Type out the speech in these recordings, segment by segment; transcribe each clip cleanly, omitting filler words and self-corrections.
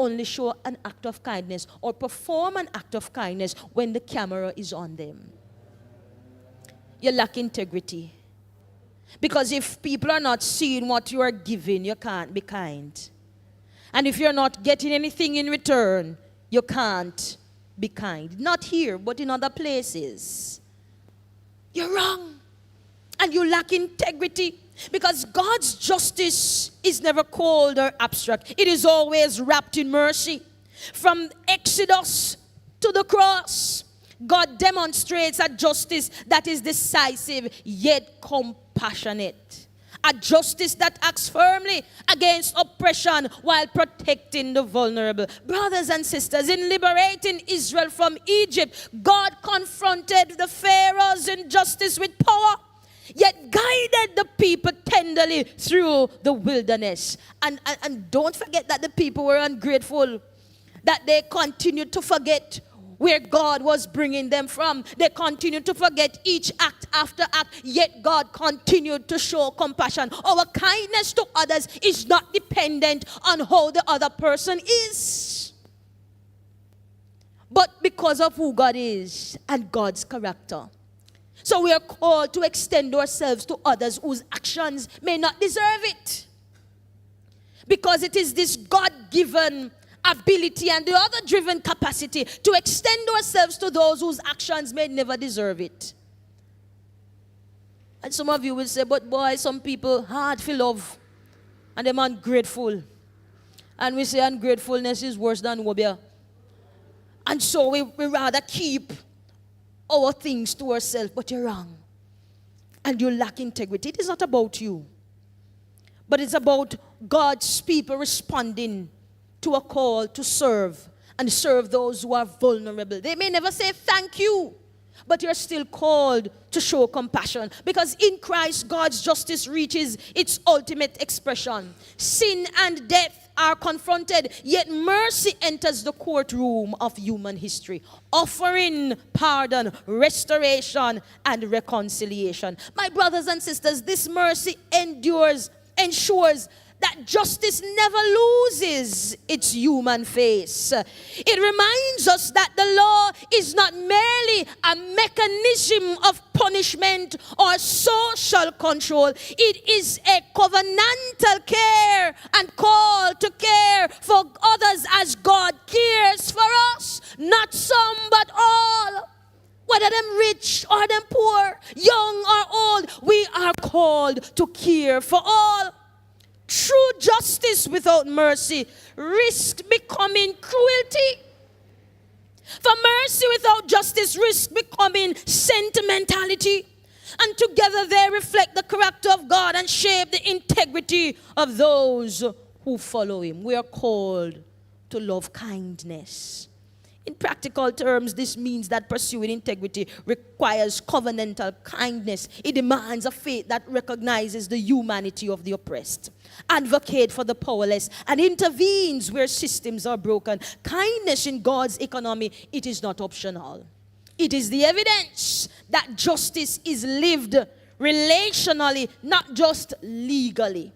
only show an act of kindness or perform an act of kindness when the camera is on them. You lack integrity. Because if people are not seeing what you are giving, you can't be kind. And if you're not getting anything in return, you can't be kind. Not here, but in other places. You're wrong. And you lack integrity. Because God's justice is never cold or abstract. It is always wrapped in mercy. From Exodus to the cross, God demonstrates a justice that is decisive yet compassionate. A justice that acts firmly against oppression while protecting the vulnerable. Brothers and sisters, in liberating Israel from Egypt, God confronted the Pharaoh's injustice with power, yet guided the people tenderly through the wilderness. And don't forget that the people were ungrateful, that they continued to forget where God was bringing them from. They continued to forget each act after act, yet God continued to show compassion. Our kindness to others is not dependent on how the other person is, but because of who God is and God's character. So we are called to extend ourselves to others whose actions may not deserve it. Because it is this God-given ability and the other-driven capacity to extend ourselves to those whose actions may never deserve it. And some of you will say, but boy, some people hard for love and they're ungrateful. And we say ungratefulness is worse than wobia. And so we rather keep our things to ourselves, but you're wrong. And you lack integrity. It is not about you, but it's about God's people responding to a call to serve and serve those who are vulnerable. They may never say thank you, but you're still called to show compassion. Because in Christ, God's justice reaches its ultimate expression. Sin and death are confronted, yet mercy enters the courtroom of human history, offering pardon, restoration, and reconciliation. My brothers and sisters, this mercy ensures that justice never loses its human face. It reminds us that the law is not merely a mechanism of punishment or social control. It is a covenantal care and call to care for others as God cares for us. Not some, but all. Whether them rich or them poor, young or old, we are called to care for all. True justice without mercy risks becoming cruelty. For mercy without justice risks becoming sentimentality. And together they reflect the character of God and shape the integrity of those who follow him. We are called to love kindness. In practical terms, this means that pursuing integrity requires covenantal kindness. It demands a faith that recognizes the humanity of the oppressed, advocates for the powerless, and intervenes where systems are broken. Kindness in God's economy, it is not optional. It is the evidence that justice is lived relationally, not just legally.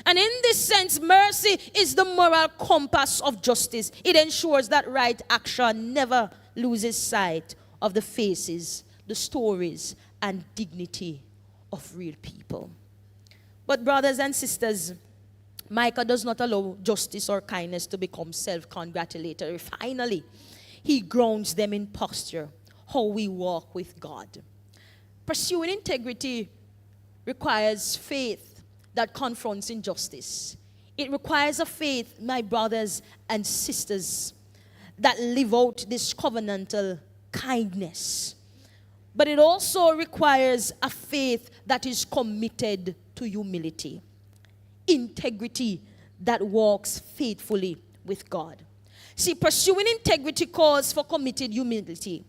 And in this sense, mercy is the moral compass of justice. It ensures that right action never loses sight of the faces, the stories, and dignity of real people. But brothers and sisters, Micah does not allow justice or kindness to become self-congratulatory. Finally, he grounds them in posture, how we walk with God. Pursuing integrity requires faith that confronts injustice. It requires a faith, my brothers and sisters, that live out this covenantal kindness. But it also requires a faith that is committed to humility. Integrity that walks faithfully with God. See, pursuing integrity calls for committed humility.